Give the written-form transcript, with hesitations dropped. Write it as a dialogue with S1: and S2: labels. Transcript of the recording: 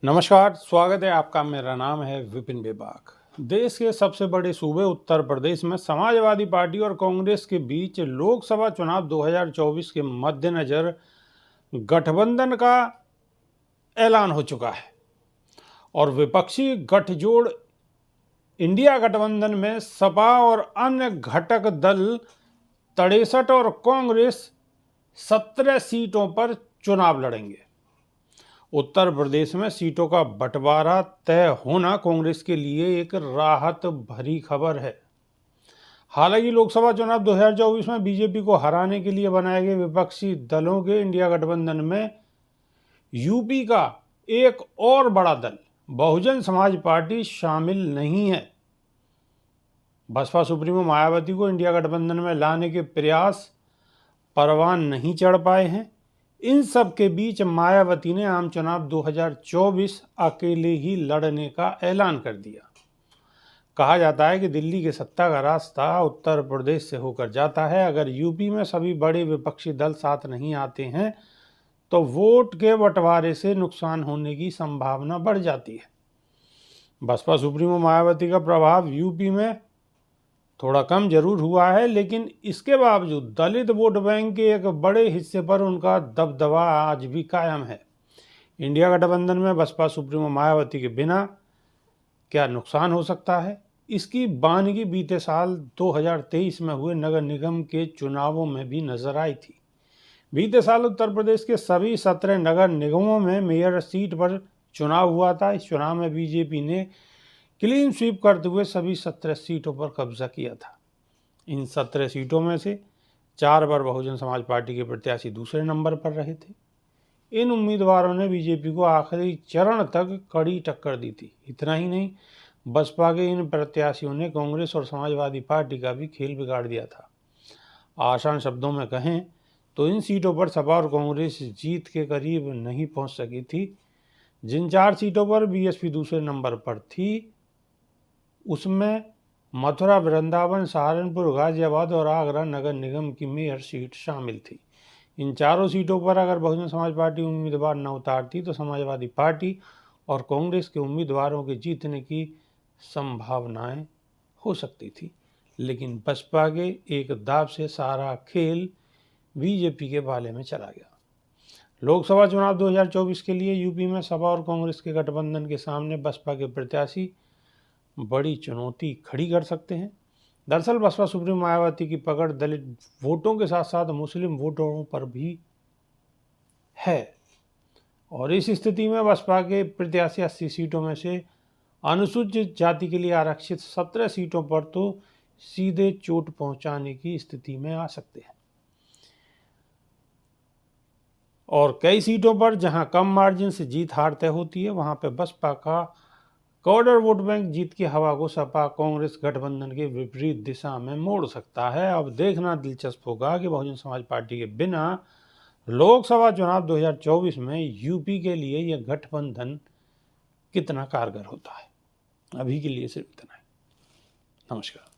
S1: नमस्कार, स्वागत है आपका। मेरा नाम है विपिन बेबाक। देश के सबसे बड़े सूबे उत्तर प्रदेश में समाजवादी पार्टी और कांग्रेस के बीच लोकसभा चुनाव 2024 के मद्देनजर गठबंधन का ऐलान हो चुका है और विपक्षी गठजोड़ इंडिया गठबंधन में सपा और अन्य घटक दल 63 और कांग्रेस 17 सीटों पर चुनाव लड़ेंगे। उत्तर प्रदेश में सीटों का बंटवारा तय होना कांग्रेस के लिए एक राहत भरी खबर है। हालांकि लोकसभा चुनाव 2024 में बीजेपी को हराने के लिए बनाए गए विपक्षी दलों के इंडिया गठबंधन में यूपी का एक और बड़ा दल बहुजन समाज पार्टी शामिल नहीं है। बसपा सुप्रीमो मायावती को इंडिया गठबंधन में लाने के प्रयास परवान नहीं चढ़ पाए हैं। इन सब के बीच मायावती ने आम चुनाव 2024 अकेले ही लड़ने का ऐलान कर दिया। कहा जाता है कि दिल्ली के सत्ता का रास्ता उत्तर प्रदेश से होकर जाता है। अगर यूपी में सभी बड़े विपक्षी दल साथ नहीं आते हैं तो वोट के बंटवारे से नुकसान होने की संभावना बढ़ जाती है। बसपा सुप्रीमो मायावती का प्रभाव यूपी में थोड़ा कम जरूर हुआ है, लेकिन इसके बावजूद दलित वोट बैंक के एक बड़े हिस्से पर उनका दबदबा आज भी कायम है। इंडिया गठबंधन में बसपा सुप्रीमो मायावती के बिना क्या नुकसान हो सकता है, इसकी बानगी बीते साल 2023 में हुए नगर निगम के चुनावों में भी नजर आई थी। बीते साल उत्तर प्रदेश के सभी 17 नगर निगमों में मेयर सीट पर चुनाव हुआ था। इस चुनाव में बीजेपी ने क्लीन स्वीप करते हुए सभी 17 सीटों पर कब्जा किया था। इन 17 सीटों में से 4 बार बहुजन समाज पार्टी के प्रत्याशी दूसरे नंबर पर रहे थे। इन उम्मीदवारों ने बीजेपी को आखिरी चरण तक कड़ी टक्कर दी थी। इतना ही नहीं, बसपा के इन प्रत्याशियों ने कांग्रेस और समाजवादी पार्टी का भी खेल बिगाड़ दिया था। आसान शब्दों में कहें तो इन सीटों पर सपा और कांग्रेस जीत के करीब नहीं पहुंच सकी थी। जिन 4 सीटों पर बीएसपी दूसरे नंबर पर थी उसमें मथुरा, वृंदावन, सहारनपुर, गाजियाबाद और आगरा नगर निगम की मेयर सीट शामिल थी। इन चारों सीटों पर अगर बहुजन समाज पार्टी उम्मीदवार न उतारती तो समाजवादी पार्टी और कांग्रेस के उम्मीदवारों के जीतने की संभावनाएं हो सकती थी, लेकिन बसपा के एक दाव से सारा खेल बीजेपी के भाले में चला गया। लोकसभा चुनाव 2024 के लिए यूपी में सपा और कांग्रेस के गठबंधन के सामने बसपा के प्रत्याशी बड़ी चुनौती खड़ी कर सकते हैं। दरअसल बसपा सुप्रीमो मायावती की पकड़ दलित वोटों के साथ साथ मुस्लिम वोटरों पर भी है और इस स्थिति में बसपा के प्रत्याशी 80 सीटों में से अनुसूचित जाति के लिए आरक्षित 17 सीटों पर तो सीधे चोट पहुंचाने की स्थिति में आ सकते हैं और कई सीटों पर जहां कम मार्जिन से जीत हार तय होती है वहां पर बसपा का कॉर्डर वोट बैंक जीत की हवा को सपा कांग्रेस गठबंधन के विपरीत दिशा में मोड़ सकता है। अब देखना दिलचस्प होगा कि बहुजन समाज पार्टी के बिना लोकसभा चुनाव 2024 में यूपी के लिए यह गठबंधन कितना कारगर होता है। अभी के लिए सिर्फ इतना ही। नमस्कार।